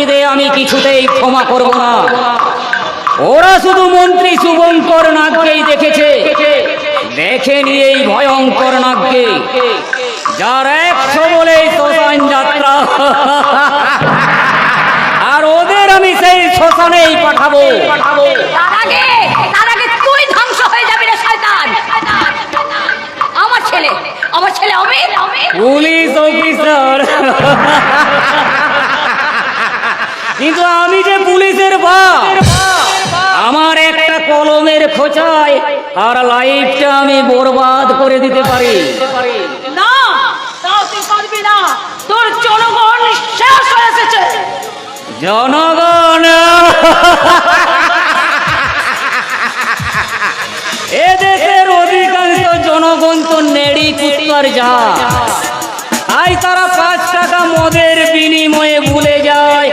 চোরদের আমি কিছুতেই ক্ষমা করব না। ওরা শুধু মন্ত্রী শুভঙ্কর নাগকেই দেখেছে, দেখেনি এই ভয়ঙ্কর নাগকে, যার 100 বলেই শ্মশান যাত্রা। আর ওদের আমি সেই শ্মশানেই পাঠাবো। তার আগে তুই ধ্বংস হয়ে যাবি রে শয়তান। আমার ছেলে অমিত পুলিশ অফিসার, কিন্তু আমি যে পুলিশের বাপ। আমার একটা কলমের খোঁচায় আর লাইফটা আমি বরবাদ করে দিতে পারি। না, তুই পারবি না। তোর জনগণ শেষ হয়ে এসেছে। জনগণ এদেশের অধিকাংশ জনগণ তো নেড়ি কুত্তার যা, তাই তারা 5 টাকা মদের বিনিময়ে ভুলে যায়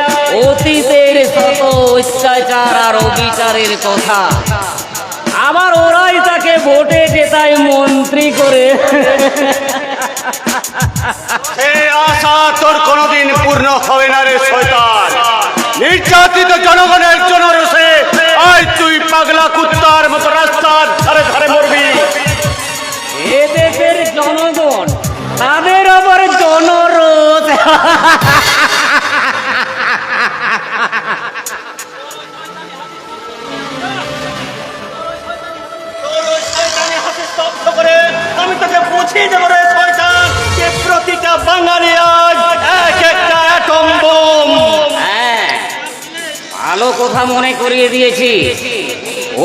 অতীতের শত অত্যাচার আর অবিচারের কথা। আবার ওরাই তাকে ভোটে জেতায় মন্ত্রী করে। সেই আশা তোর কোনোদিন পূর্ণ হবে না রে শয়তান। নির্যাতিত জনগণের জন্য রসে আজ তুই পাগলা কুত্তার মতো রাস্তার ধারে ধারে মরবি। এদেশের জনগণ, তাদের আবার জনরোধ। আমি তোকে বুঝিয়ে দেবো রে শয়তান, যে প্রতিটা বাঙালি আজ এক একটা অ্যাটম বোম। হ্যাঁ, ভালো কথা মনে করিয়ে দিয়েছি।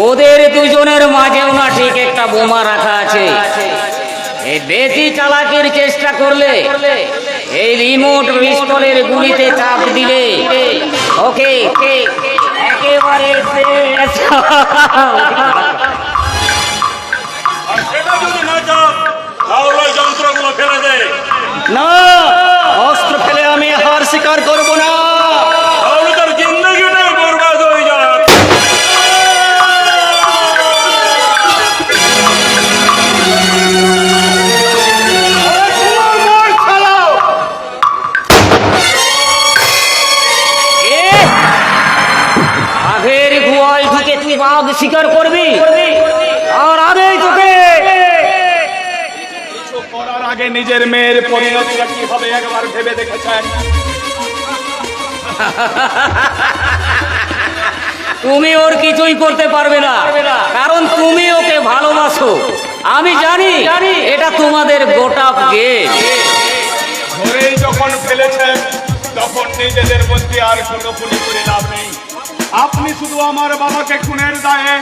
ওদের দুজনের মাঝেও না ঠিক একটা বোমা রাখা আছে। এই বেশি চালাকির চেষ্টা করলে, এই রিমোট পিস্তলের গুলিতে চাপ দিলে ওকে একেবারে শেষ। সেটা যদি না চাপ তাহলে যন্ত্রগুলো ফেলে দে। না, অস্ত্র ফেলে আমি হার স্বীকার করব না। তাহলে তোর জিন্দগিটাই বরবাদ হয়ে যাবে। আগের গুয়ায় ঢুকে তুই বাঘ শিকার করবি, আর আগেই তোকে কিছু করার আগে নিজের মেয়ের পরিণতিটা কি হবে একবার ভেবে দেখেছেন? তুমি ওর কিছুই করতে পারবে না, কারণ তুমি ওকে ভালোবাসো। আমি জানি এটা তোমাদের গোটা গেট। ধরেই যখন ফেলেছেন তখন নিজেদের মধ্যে আর কোনো খুনি করে লাভ নেই। আপনি শুধু আমার বাবাকে খুনের দায়ে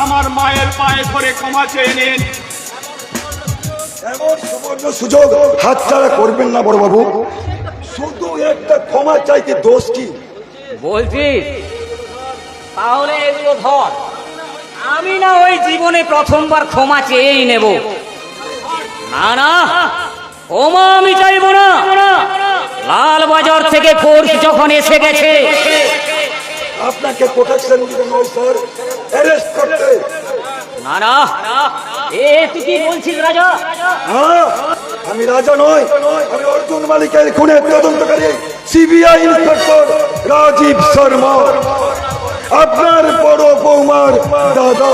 আমার মায়ের পায়ে ধরে ক্ষমা চেয়ে নিন। এমন সুবর্ণ সুযোগ হাতছাড়া করবেন না বড়বাবু। শুধু একটা ক্ষমা চাইতে দোষ কি? বলছিস? তাহলে এগুলো ধর। আমি না ওই জীবনে প্রথমবার ক্ষমা চেয়েই নেব। না না, ক্ষমা আমি চাইব না। লাল বাজার থেকে ফোর্স যখন এসে গেছে, আপনাকে প্রোটেকশন দিতে নয় স্যার, অ্যারেস্ট করতে। না না, তুই কি বলছিস রাজা? হ্যাঁ, আমি রাজা নই, আমি অর্জুন মালিকের খুনের তদন্তকারী সিবিআই ইন্সপেক্টর রাজীব শর্মা, আপনার বড় বৌমার দাদা।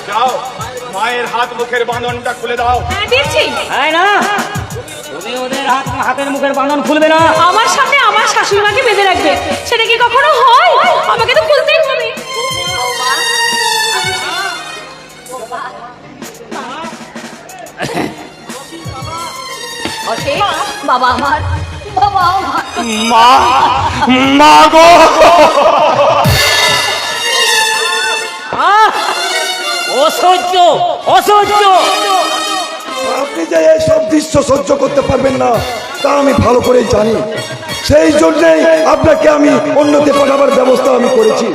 যাও, মায়ের হাত মুখের বাঁধনটা খুলে দাও। হ্যাঁ না, তুমি ওদের হাতের মুখের বাঁধন খুলবে না। আমার সামনে আমার শাশুড়ি মাকে বেঁধে রাখবে, সেটা কি কখনো হয়? আমাকে তো খুলতেই হবে। বাবা আমার, বাবা আমার। মা গো, অসহ্য অসহ্য। আপনি যে এইসব দৃশ্য সহ্য করতে পারবেন না তা আমি ভালো করেই জানি। সেই জন্যই আপনাকে আমি অন্যতে পাঠাবার ব্যবস্থা আমি করেছি।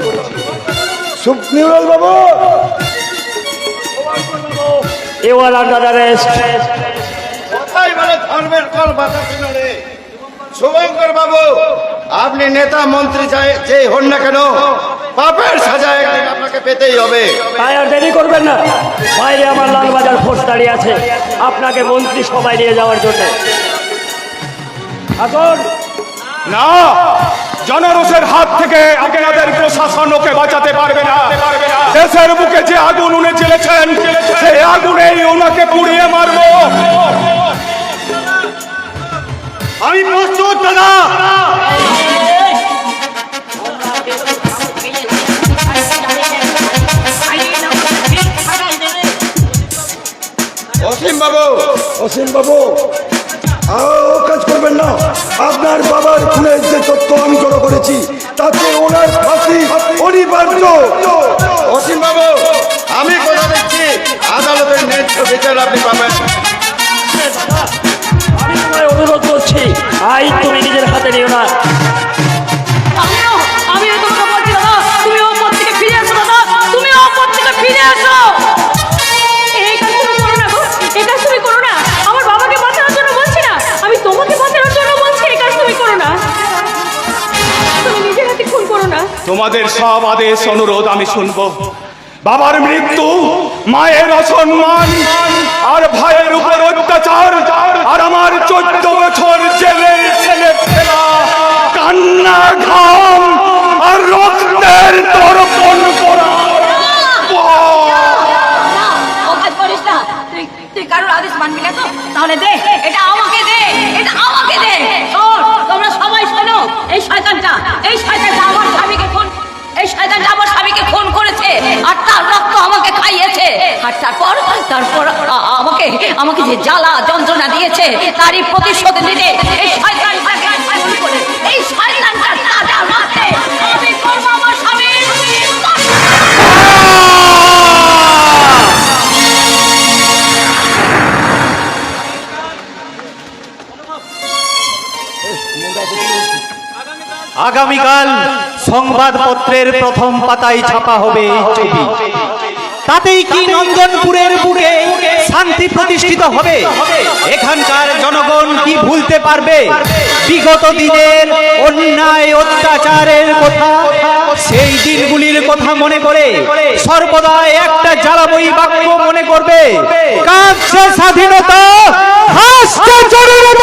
সুপ্রিয়ল বাবু, কোথায় বলে ধর্মের কল বাতাসিল রে? শুভঙ্কর বাবু, আপনি নেতা মন্ত্রী যে হন না কেন, পাপের সাজা একদিন আপনাকে পেতেই হবে। তাই আর দেরি করবেন না, বাইরে আমার লালবাজার ফোর্স দাঁড়িয়ে আছে আপনাকে মন্ত্রী সভায় নিয়ে যাওয়ার জন্য। আসুন। না, জনরোষের হাত থেকে আপনাদের প্রশাসন ওকে বাঁচাতে পারবে না। দেশের বুকে যে আগুন উনি জ্বেলেছেন, সেই আগুনেই ওনাকে পুড়িয়ে মারবো। আমি প্রস্তুত দাদা। অসীম বাবু, অসীম বাবু, ও কাজ করবেন না। আপনার বাবার খুনের যে তথ্য আমি জড়ো করেছি, তাতে ওনার ফাঁসি অনিবার্য। অসীম বাবু, আমি কথা দিচ্ছি, আদালতের ন্যায্য বিচার আপনি পাবেন। আমি তোমায় অনুরোধ করছি, আইন তুমি নিজের হাতে নিও না। আমিও তোমাকে বলছি দাদা, তুমি ওর পর থেকে ফিরে এসো দাদা, তুমি ওর পর থেকে ফিরে এসো। এই কাজ তুমি করো না গো, এই কাজ তুমি করো না। আমার বাবাকে বাঁচানোর জন্য বলছি না, আমি তোমাকে বাঁচানোর জন্য বলছি, এই কাজ তুমি করো না। তুমি নিজের হাতে খুন করো না। তোমাদের সব আদেশ অনুরোধ আমি শুনবো। বাবার মৃত্যু, মায়ের অসম্মান, আর ভাইয়ের উপর অত্যাচার, আর আমার 14 বছর জেলে ছেলে ফেলা, কান্না, ঘাম আর রক্তের তর্পণ করা। না, ও কাজ করিস না। তুই কারোর আদেশ মানবি না তো? তাহলে দে, এটা আমাকে দে, এটা আমাকে দে। শোন, তোমরা সবাই শোনো, এই শয়তানটা আমার স্বামীকে খুন, এই শয়তানটা আমার স্বামীকে খুন করেছে, আর তার রক্ত আমাকে খাইয়েছে। আর তারপর আমাকে যে জ্বালা যন্ত্রণা দিয়েছে, তারই প্রতিশোধ নিতে এই শয়তানটাকে খুন করে, এই শয়তানটার সাজা মারতে আমি করবো আমার স্বামীর। আগামীকাল সংবাদপত্রের প্রথম পাতায় ছাপা হবে এই ছবি। তাতেই কি নন্দনপুরের বুকে শান্তি প্রতিষ্ঠিত হবে? এখানকার জনগণ কি ভুলতে পারবে বিগত দিনের অন্যায় অত্যাচারের কথা? সেই দিনগুলির কথা মনে করে সর্বদা একটা জ্বালাময়ী বাক্য মনে করবে, কাঁদছে স্বাধীনতা, হাসছে জনগণ।